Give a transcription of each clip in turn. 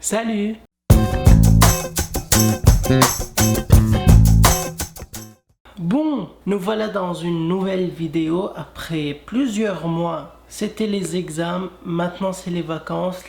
Salut! Bon, nous voilà dans une nouvelle vidéo après plusieurs mois. C'était les examens, maintenant c'est les vacances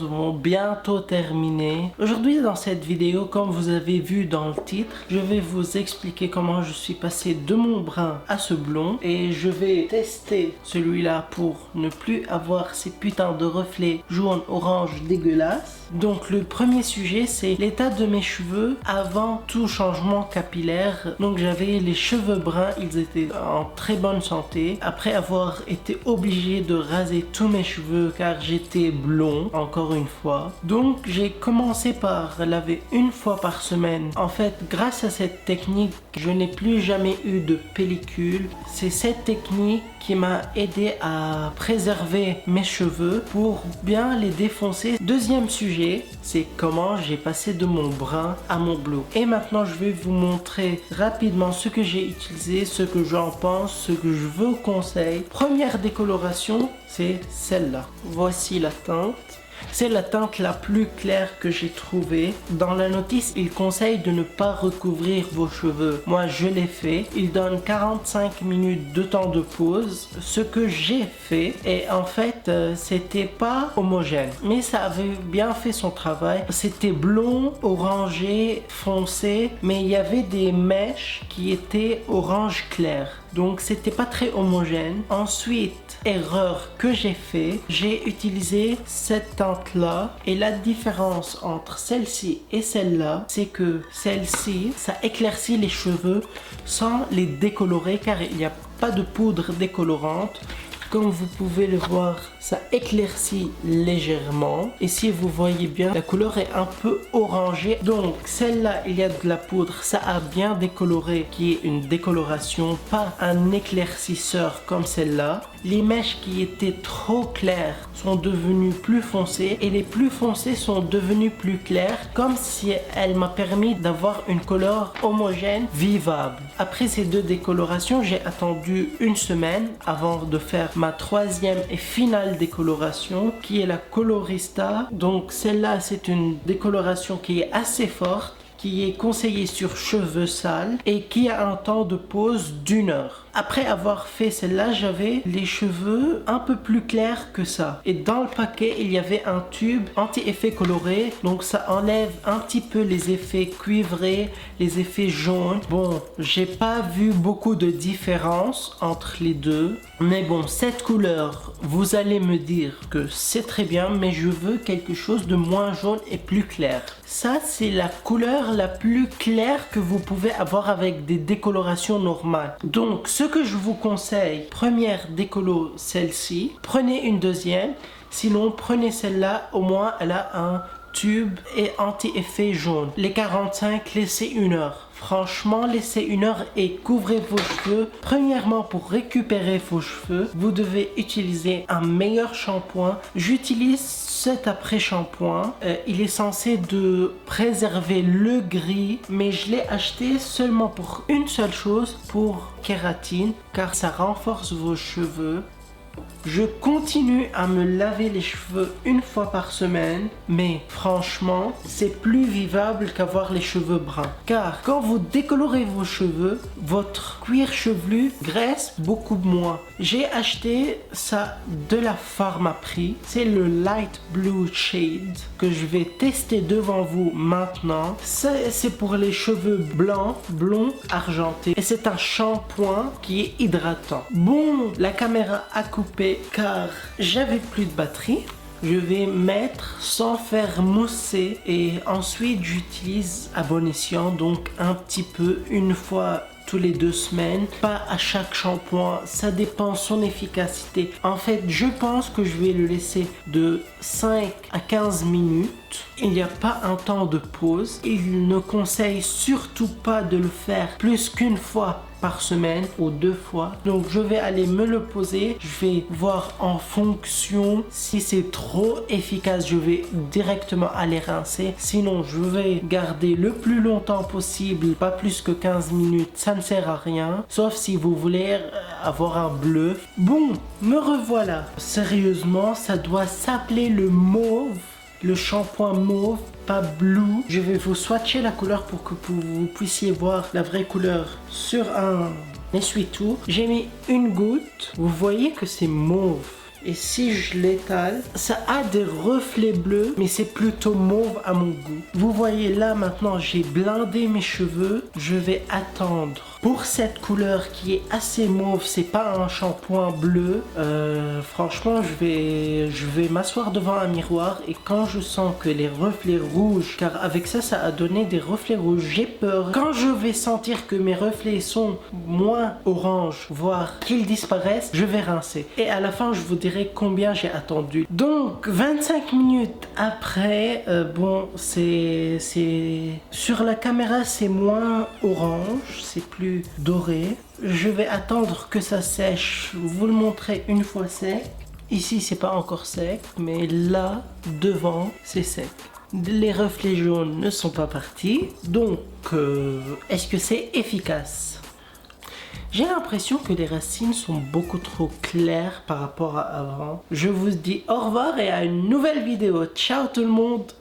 vont bientôt terminer. Aujourd'hui dans cette vidéo, comme vous avez vu dans le titre, je vais vous expliquer comment je suis passé de mon brun à ce blond. Et je vais tester celui-là pour ne plus avoir ces putains de reflets jaune orange dégueulasses. Donc le premier sujet c'est l'état de mes cheveux avant tout changement capillaire. Donc j'avais les cheveux bruns, ils étaient en très bonne santé. Après avoir été obligé de raser tous mes cheveux car j'étais blond encore une fois. Donc j'ai commencé par laver une fois par semaine. En fait, grâce à cette technique, je n'ai plus jamais eu de pellicule. C'est cette technique qui m'a aidé à préserver mes cheveux pour bien les défoncer. Deuxième sujet, c'est comment j'ai passé de mon brun à mon bleu. Et maintenant, je vais vous montrer rapidement ce que j'ai utilisé, ce que j'en pense, ce que je vous conseille. Première décoloration, c'est celle-là. Voici la teinte. C'est la teinte la plus claire que j'ai trouvée. Dans la notice, il conseille de ne pas recouvrir vos cheveux. Moi, je l'ai fait. Il donne 45 minutes de temps de pause. Ce que j'ai fait, et en fait, c'était pas homogène. Mais ça avait bien fait son travail. C'était blond, orangé, foncé. Mais il y avait des mèches qui étaient orange clair. Donc, c'était pas très homogène. Ensuite, erreur que j'ai fait, j'ai utilisé cette teinte là et la différence entre celle-ci et celle-là, c'est que celle-ci, ça éclaircit les cheveux sans les décolorer car il n'y a pas de poudre décolorante. Comme vous pouvez le voir, ça éclaircit légèrement. Et si vous voyez bien, la couleur est un peu orangée. Donc celle-là, il y a de la poudre, ça a bien décoloré, qui est une décoloration, pas un éclaircisseur comme celle-là. Les mèches qui étaient trop claires sont devenues plus foncées et les plus foncées sont devenues plus claires, comme si elle m'a permis d'avoir une couleur homogène, vivable. Après ces deux décolorations, j'ai attendu une semaine avant de faire ma troisième et finale décoloration qui est la Colorista. Donc celle-là, c'est une décoloration qui est assez forte, qui est conseillée sur cheveux sales et qui a un temps de pause d'1 heure. Après avoir fait celle-là, j'avais les cheveux un peu plus clairs que ça. Et dans le paquet, il y avait un tube anti-effet coloré. Donc ça enlève un petit peu les effets cuivrés, les effets jaunes. Bon, j'ai pas vu beaucoup de différence entre les deux. Mais bon, cette couleur, vous allez me dire que c'est très bien, mais je veux quelque chose de moins jaune et plus clair. Ça, c'est la couleur la plus claire que vous pouvez avoir avec des décolorations normales. Donc, ce que je vous conseille, première décolo, celle-ci. Prenez une deuxième. Sinon, prenez celle-là. Au moins, elle a un tube et anti-effet jaune. Les 45, laissez 1 heure. Franchement, laissez 1 heure et couvrez vos cheveux. Premièrement, pour récupérer vos cheveux, vous devez utiliser un meilleur shampoing. J'utilise cet après-shampoing. Il est censé de préserver le gris, mais je l'ai acheté seulement pour une seule chose, pour kératine, car ça renforce vos cheveux. Je continue à me laver les cheveux une fois par semaine, mais franchement, c'est plus vivable qu'avoir les cheveux bruns. Car quand vous décolorez vos cheveux, votre cuir chevelu graisse beaucoup moins. J'ai acheté ça de la Pharmaprix. C'est le Light Blue Shade que je vais tester devant vous maintenant. C'est pour les cheveux blancs, blonds, argentés. Et c'est un shampoing qui est hydratant. Bon, la caméra a coupé car j'avais plus de batterie. Je vais mettre sans faire mousser et ensuite j'utilise à bon escient, donc un petit peu une fois tous les 2 semaines, pas à chaque shampoing, ça dépend son efficacité. En fait, je pense que je vais le laisser de 5 à 15 minutes. Il n'y a pas un temps de pause. Il ne conseille surtout pas de le faire plus qu'une fois par semaine ou 2 fois. Donc je vais aller me le poser. Je vais voir en fonction si c'est trop efficace. Je vais directement aller rincer. Sinon je vais garder le plus longtemps possible, pas plus que 15 minutes. Ça ne sert à rien. Sauf si vous voulez avoir un bleu. Bon, me revoilà. Sérieusement, ça doit s'appeler le mauve. le shampoing mauve, pas blue. Je vais vous swatcher la couleur pour que vous puissiez voir la vraie couleur sur un essuie-tout. J'ai mis une goutte. Vous voyez que c'est mauve. Et si je l'étale, ça a des reflets bleus, mais c'est plutôt mauve à mon goût. Vous voyez là maintenant, j'ai blindé mes cheveux. Je vais attendre. Pour cette couleur qui est assez mauve, c'est pas un shampoing bleu. Franchement, je vais m'asseoir devant un miroir et quand je sens que les reflets rouges, car avec ça, ça a donné des reflets rouges, j'ai peur. Quand je vais sentir que mes reflets sont moins orange, voire qu'ils disparaissent, je vais rincer. Et à la fin, je vous dirai combien j'ai attendu. Donc, 25 minutes après, bon, c'est sur la caméra, c'est moins orange, c'est plus doré. Je vais attendre que ça sèche, vous le montrer une fois sec. Ici c'est pas encore sec, mais là devant c'est sec. Les reflets jaunes ne sont pas partis, donc est-ce que c'est efficace? J'ai l'impression que les racines sont beaucoup trop claires par rapport à avant. Je vous dis au revoir et à une nouvelle vidéo. Ciao tout le monde.